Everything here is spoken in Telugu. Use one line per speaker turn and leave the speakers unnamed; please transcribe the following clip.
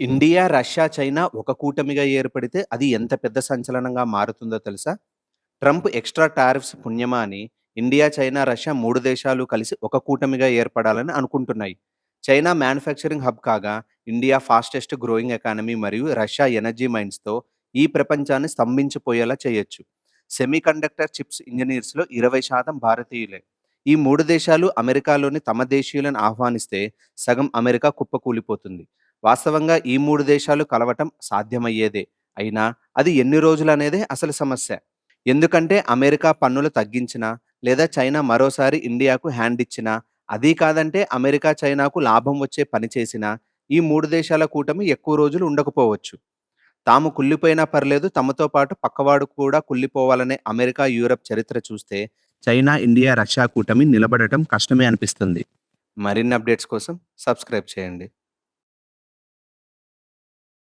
ఇండియా, రష్యా, చైనా ఒక కూటమిగా ఏర్పడితే అది ఎంత పెద్ద సంచలనంగా మారుతుందో తెలుసా? ట్రంప్ ఎక్స్‌ట్రా టారిఫ్స్ పుణ్యమా అని ఇండియా, చైనా, రష్యా 3 దేశాలు కలిసి ఒక కూటమిగా ఏర్పడాలని అనుకుంటున్నాయి. చైనా మ్యానుఫ్యాక్చరింగ్ హబ్ కాగా, ఇండియా ఫాస్టెస్ట్ గ్రోయింగ్ ఎకానమీ మరియు రష్యా ఎనర్జీ మైన్స్‌తో ఈ ప్రపంచాన్ని స్తంభించిపోయేలా చేయొచ్చు. సెమీకండక్టర్ చిప్స్ ఇంజినీర్స్‌లో 20% భారతీయులే. ఈ 3 దేశాలు అమెరికాలోని తమ దేశీయులను ఆహ్వానిస్తే సగం అమెరికా కుప్పకూలిపోతుంది. వాస్తవంగా ఈ 3 దేశాలు కలవటం సాధ్యమయ్యేదే. అయినా అది ఎన్ని రోజులనేదే అసలు సమస్య. ఎందుకంటే అమెరికా పన్నులు తగ్గించినా, లేదా చైనా మరోసారి ఇండియాకు హ్యాండ్ ఇచ్చినా, అదీ కాదంటే అమెరికా, చైనాకు లాభం వచ్చే పని చేసినా, ఈ 3 దేశాల కూటమి ఎక్కువ రోజులు ఉండకపోవచ్చు. తాము కుళ్ళిపోయినా పర్లేదు, తమతో పాటు పక్కవాడు కూడా కుళ్ళిపోవాలనే అమెరికా, యూరప్ చరిత్ర చూస్తే చైనా, ఇండియా, రష్యా కూటమి నిలబడటం కష్టమే అనిపిస్తుంది. మరిన్ని అప్డేట్స్ కోసం సబ్స్క్రైబ్ చేయండి.